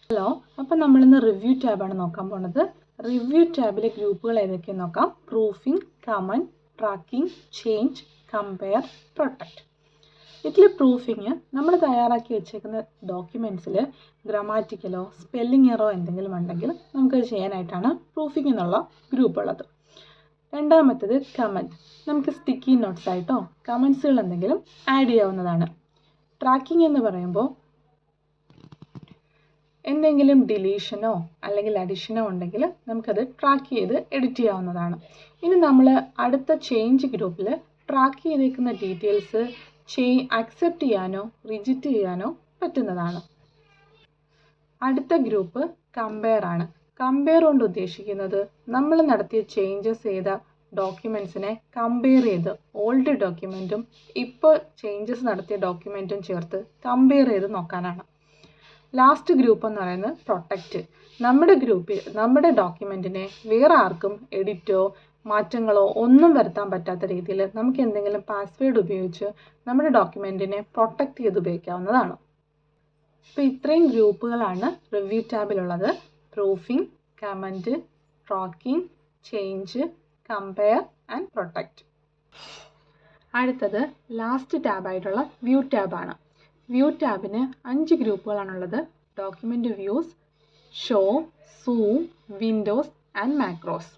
Hello, അപ്പോൾ നമ്മളിന്ന് review ടാബാണ് നോക്കാൻ പോണത്. റിവ്യൂ ടാബിലെ ഗ്രൂപ്പുകൾ ഏതൊക്കെയെന്ന് നോക്കാം. Proofing, comment, tracking, change, compare, protect. ഇതിൽ പ്രൂഫിങ് നമ്മൾ തയ്യാറാക്കി വെച്ചേക്കുന്ന ഡോക്യുമെൻറ്റ്സിൽ ഗ്രാമാറ്റിക്കലോ സ്പെല്ലിംഗ് എറോ എന്തെങ്കിലും ഉണ്ടെങ്കിൽ നമുക്കത് ചെയ്യാനായിട്ടാണ് പ്രൂഫിംഗ് എന്നുള്ള ഗ്രൂപ്പ് ഉള്ളത്. രണ്ടാമത്തേത് കമൻറ്റ്. നമുക്ക് സ്റ്റിക്കി നോട്ട്സ് ആയിട്ടോ കമൻറ്റ്സുകൾ എന്തെങ്കിലും ആഡ് ചെയ്യാവുന്നതാണ്. ട്രാക്കിംഗ് എന്ന് പറയുമ്പോൾ എന്തെങ്കിലും ഡിലീഷനോ അല്ലെങ്കിൽ അഡിഷനോ ഉണ്ടെങ്കിൽ നമുക്കത് ട്രാക്ക് ചെയ്ത് എഡിറ്റ് ചെയ്യാവുന്നതാണ്. ഇനി നമ്മൾ അടുത്ത ചേഞ്ച് ഗ്രൂപ്പിൽ ട്രാക്ക് ചെയ്തേക്കുന്ന ഡീറ്റെയിൽസ് അക്സെപ്റ്റ് ചെയ്യാനോ റിജക്റ്റ് ചെയ്യാനോ പറ്റുന്നതാണ്. അടുത്ത ഗ്രൂപ്പ് കമ്പയർ ആണ്. കമ്പയർ കൊണ്ട് ഉദ്ദേശിക്കുന്നത് നമ്മൾ നടത്തിയ ചേഞ്ചസ് ചെയ്ത ഡോക്യുമെൻറ്റ്സിനെ കമ്പയർ ചെയ്ത് ഓൾഡ് ഡോക്യുമെൻറ്റും ഇപ്പോൾ ചേഞ്ചസ് നടത്തിയ ഡോക്യുമെൻറ്റും ചേർത്ത് കമ്പയർ ചെയ്ത് നോക്കാനാണ്. ലാസ്റ്റ് ഗ്രൂപ്പ് എന്ന് പറയുന്നത് പ്രൊട്ടക്റ്റ്. നമ്മുടെ ഡോക്യുമെൻറ്റിനെ വേറെ ആർക്കും എഡിറ്റോ മാറ്റങ്ങളോ ഒന്നും വരുത്താൻ പറ്റാത്ത രീതിയിൽ നമുക്ക് എന്തെങ്കിലും പാസ്വേഡ് ഉപയോഗിച്ച് നമ്മുടെ ഡോക്യുമെൻറ്റിനെ പ്രൊട്ടക്റ്റ് ചെയ്ത് ഉപയോഗിക്കാവുന്നതാണ്. അപ്പോൾ ഇത്രയും ഗ്രൂപ്പുകളാണ് റിവ്യൂ ടാബിലുള്ളത്. Proofing, comment, tracking, change, compare and protect. അടുത്തത് ലാസ്റ്റ് ടാബായിട്ടുള്ള വ്യൂ ടാബാണ്. വ്യൂ ടാബിന് 5 ഗ്രൂപ്പുകളാണുള്ളത്. Document views, show, zoom, windows and macros.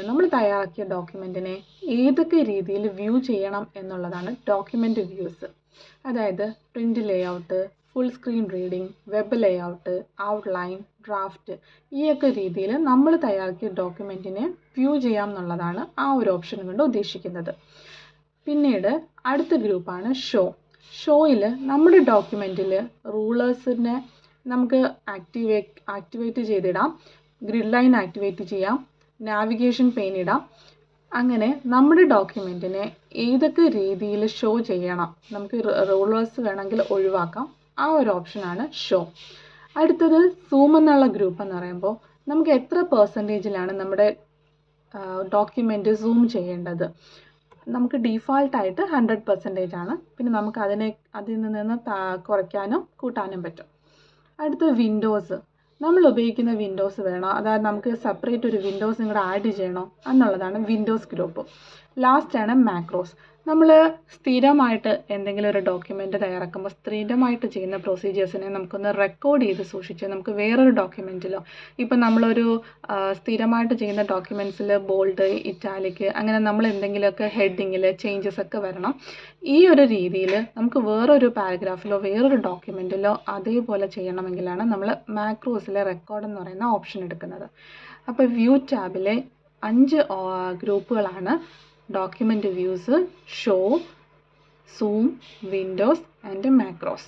നമ്മൾ തയ്യാറാക്കിയ ഡോക്യുമെൻറ്റിനെ ഏതൊക്കെ രീതിയിൽ വ്യൂ ചെയ്യണം എന്നുള്ളതാണ് ഡോക്യുമെൻ്റ് വ്യൂസ്. അതായത് print layout, full screen reading, web layout, outline, draft, ഈയൊക്കെ രീതിയിൽ നമ്മൾ തയ്യാറാക്കിയ ഡോക്യുമെൻറ്റിനെ വ്യൂ ചെയ്യാം എന്നുള്ളതാണ് ആ ഒരു ഓപ്ഷൻ കൊണ്ട് ഉദ്ദേശിക്കുന്നത്. പിന്നീട് അടുത്ത ഗ്രൂപ്പാണ് ഷോ. ഷോയിൽ നമ്മുടെ ഡോക്യുമെൻറ്റിൽ റൂളേഴ്സിനെ നമുക്ക് ആക്ടിവേറ്റ് ചെയ്തിടാം, ഗ്രിഡ് ലൈൻ ആക്ടിവേറ്റ് ചെയ്യാം, നാവിഗേഷൻ പെയിൻ ഇടാം. അങ്ങനെ നമ്മുടെ ഡോക്യുമെൻറ്റിനെ ഏതൊക്കെ രീതിയിൽ ഷോ ചെയ്യണം, നമുക്ക് റൂളേഴ്സ് വേണമെങ്കിൽ ഒഴിവാക്കാം. ആ ഒരു ഓപ്ഷനാണ് ഷോ. അടുത്തത് സൂം എന്നുള്ള ഗ്രൂപ്പ് എന്ന് പറയുമ്പോൾ നമുക്ക് എത്ര പെർസെൻറ്റേജിലാണ് നമ്മുടെ ഡോക്യുമെൻറ്റ് സൂം ചെയ്യേണ്ടത്. നമുക്ക് ഡീഫാൾട്ടായിട്ട് 100% ആണ്. പിന്നെ നമുക്ക് അതിൽ നിന്ന് കുറയ്ക്കാനും കൂട്ടാനും പറ്റും. അടുത്ത വിൻഡോസ്. നമ്മൾ ഉപയോഗിക്കുന്ന വിൻഡോസ് വേണോ, അതായത് നമുക്ക് സെപ്പറേറ്റ് ഒരു വിൻഡോസ് കൂടെ ആഡ് ചെയ്യണോ എന്നുള്ളതാണ് വിൻഡോസ് ഗ്രൂപ്പ്. ലാസ്റ്റാണ് മാക്രോസ്. നമ്മൾ സ്ഥിരമായിട്ട് എന്തെങ്കിലും ഒരു ഡോക്യുമെൻ്റ് തയ്യാറാക്കുമ്പോൾ സ്ഥിരമായിട്ട് ചെയ്യുന്ന പ്രൊസീജിയേഴ്സിനെ നമുക്കൊന്ന് റെക്കോർഡ് ചെയ്ത് സൂക്ഷിച്ച് നമുക്ക് വേറൊരു ഡോക്യുമെൻറ്റിലോ, ഇപ്പം നമ്മളൊരു സ്ഥിരമായിട്ട് ചെയ്യുന്ന ഡോക്യുമെൻറ്റ്സിൽ ബോൾഡ്, ഇറ്റാലിക്, അങ്ങനെ നമ്മൾ എന്തെങ്കിലുമൊക്കെ ഹെഡിങ്ങിൽ ചേഞ്ചസ് ഒക്കെ വരണം. ഈ ഒരു രീതിയിൽ നമുക്ക് വേറൊരു പാരഗ്രാഫിലോ വേറൊരു ഡോക്യുമെൻറ്റിലോ അതേപോലെ ചെയ്യണമെങ്കിലാണ് നമ്മൾ മാക്രോസിലെ റെക്കോർഡ് എന്ന് പറയുന്ന ഓപ്ഷൻ എടുക്കുന്നത്. അപ്പോൾ വ്യൂ ടാബിലെ 5 ഗ്രൂപ്പുകളാണ് document views, show, zoom, windows and macros.